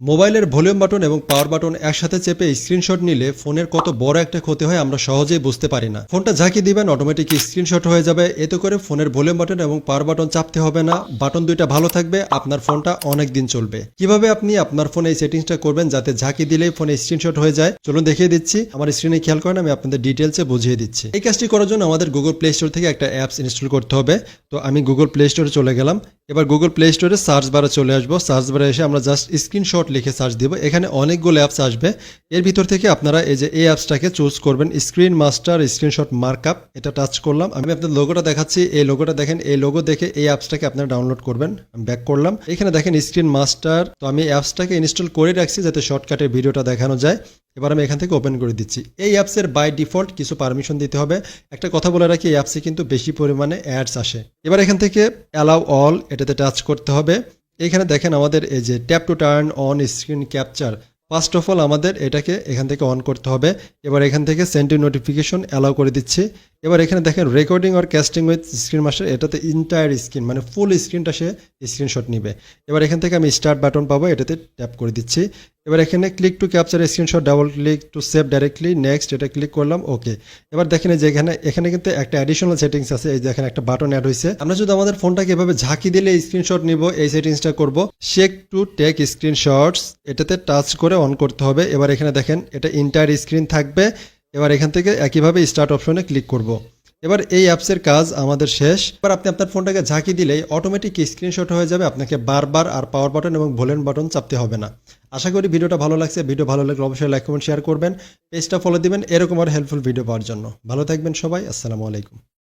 মোবাইলের volume button এবং power button একসাথে চেপে স্ক্রিনশট নিলে ফোনের কত বড় একটা ক্ষতি হয় আমরা সহজেই বুঝতে পারি না। ফোনটা ঝাঁকি দিবেন, অটোমেটিক স্ক্রিনশট হয়ে যাবে। এতে করে ফোনের ভলিউম বাটন এবং পাওয়ার বাটন চাপতে হবে না, বাটন দুইটা ভালো থাকবে, আপনার ফোনটা অনেক দিন চলবে। কিভাবে আপনি আপনার ফোনে এই সেটিংসটা করবেন যাতে ঝাঁকি দিলেই ফোনে স্ক্রিনশট হয়ে যায়, চলুন দেখিয়ে দিচ্ছি। আমার স্ক্রিনে খেয়াল করেন, আমি আপনাদের ডিটেলসে বুঝিয়ে দিচ্ছি। এই কাজটি করার জন্য আমাদের গুগল প্লে স্টোর থেকে একটা অ্যাপস ইনস্টল করতে হবে। তো আমি গুগল প্লে স্টোরে চলে গেলাম। এবার গুগল প্লে স্টোরে সার্চ বারে চলে আসবো। সার্চ বারে এসে আমরা জাস্ট স্ক্রিনশট লিখে সার্চ দিব। এখানে অনেকগুলো অ্যাপস আসবে। এর ভিতর থেকে আপনারা এই যে এই অ্যাপসটাকে চুজ করবেন, স্ক্রিন মাস্টার স্ক্রিনশট মার্কআপ। এটা টাচ করলাম। আমি আপনাদের লোগোটা দেখাচ্ছি। এই লোগোটা দেখেন, এই লোগো দেখে এই অ্যাপসটাকে আপনারা ডাউনলোড করবেন। আমি ব্যাক করলাম। এখানে দেখেন স্ক্রিন মাস্টার। তো আমি অ্যাপসটাকে ইনস্টল করে রাখছি যাতে শর্টকাটের ভিডিওটা দেখানো যায়। এবার আমি এখান থেকে ওপেন করে দিচ্ছি। এই অ্যাপসের বাই ডিফল্ট কিছু পারমিশন দিতে হবে। একটা কথা বলে রাখি, এই অ্যাপসে কিন্তু বেশি পরিমাণে অ্যাডস আসে। এবার এখান থেকে অ্যালাউ অল এটাতে টাচ করতে হবে। এখানে দেখেন আমাদের এই যে tap to turn on screen capture, first of all আমাদের এটাকে এখান থেকে অন করতে হবে। এবার এখান থেকে সেন্ড টু নোটিফিকেশন অ্যালাউ করে দিচ্ছি। এবার এখানে দেখেন recording or casting with screen master, এটাতে ইন্টায়ার স্ক্রিন মানে ফুল স্ক্রিনটা সে স্ক্রিনশট নিবে। এবার এখান থেকে আমি স্টার্ট বাটন পাবো, এটাতে ট্যাপ করে দিচ্ছি। এবার এখানে click to capture screenshot, double click to save directly, next এটা ক্লিক করলাম, ওকে। এবার দেখেন যে এখানে কিন্তু একটা অ্যাডিশনাল সেটিংস আছে। এই দেখেন একটা বাটন অ্যাড হয়েছে। আমরা যদি আমাদের ফোনটাকে এভাবে ঝাঁকি দিলে স্ক্রিনশট নিব, এই সেটিংসটা করব। শেক টু টেক স্ক্রিনশটস, এটাতে টাচ করে অন করতে হবে। এবার এখানে দেখেন এটা ইন্টায়ার স্ক্রিন থাকবে। এবার এখান থেকে একইভাবে স্টার্ট অপশনে ক্লিক করব। এবার এই অ্যাপসের কাজ আমাদের শেষ। এবার আপনি আপনার ফোনটাকে ঝাঁকি দিলেই অটোমেটিক স্ক্রিনশট হয়ে যাবে, আপনাকে বারবার আর পাওয়ার বাটন এবং ভলিউম বাটন চাপতে হবে না। আশা করি ভিডিওটা ভালো লাগছে। ভিডিও ভালো লাগলে অবশ্যই লাইক কমেন্ট শেয়ার করবেন, পেজটা ফলো দিবেন এরকম আর হেল্পফুল ভিডিও পাওয়ার জন্য। ভালো থাকবেন সবাই, আসসালামু আলাইকুম।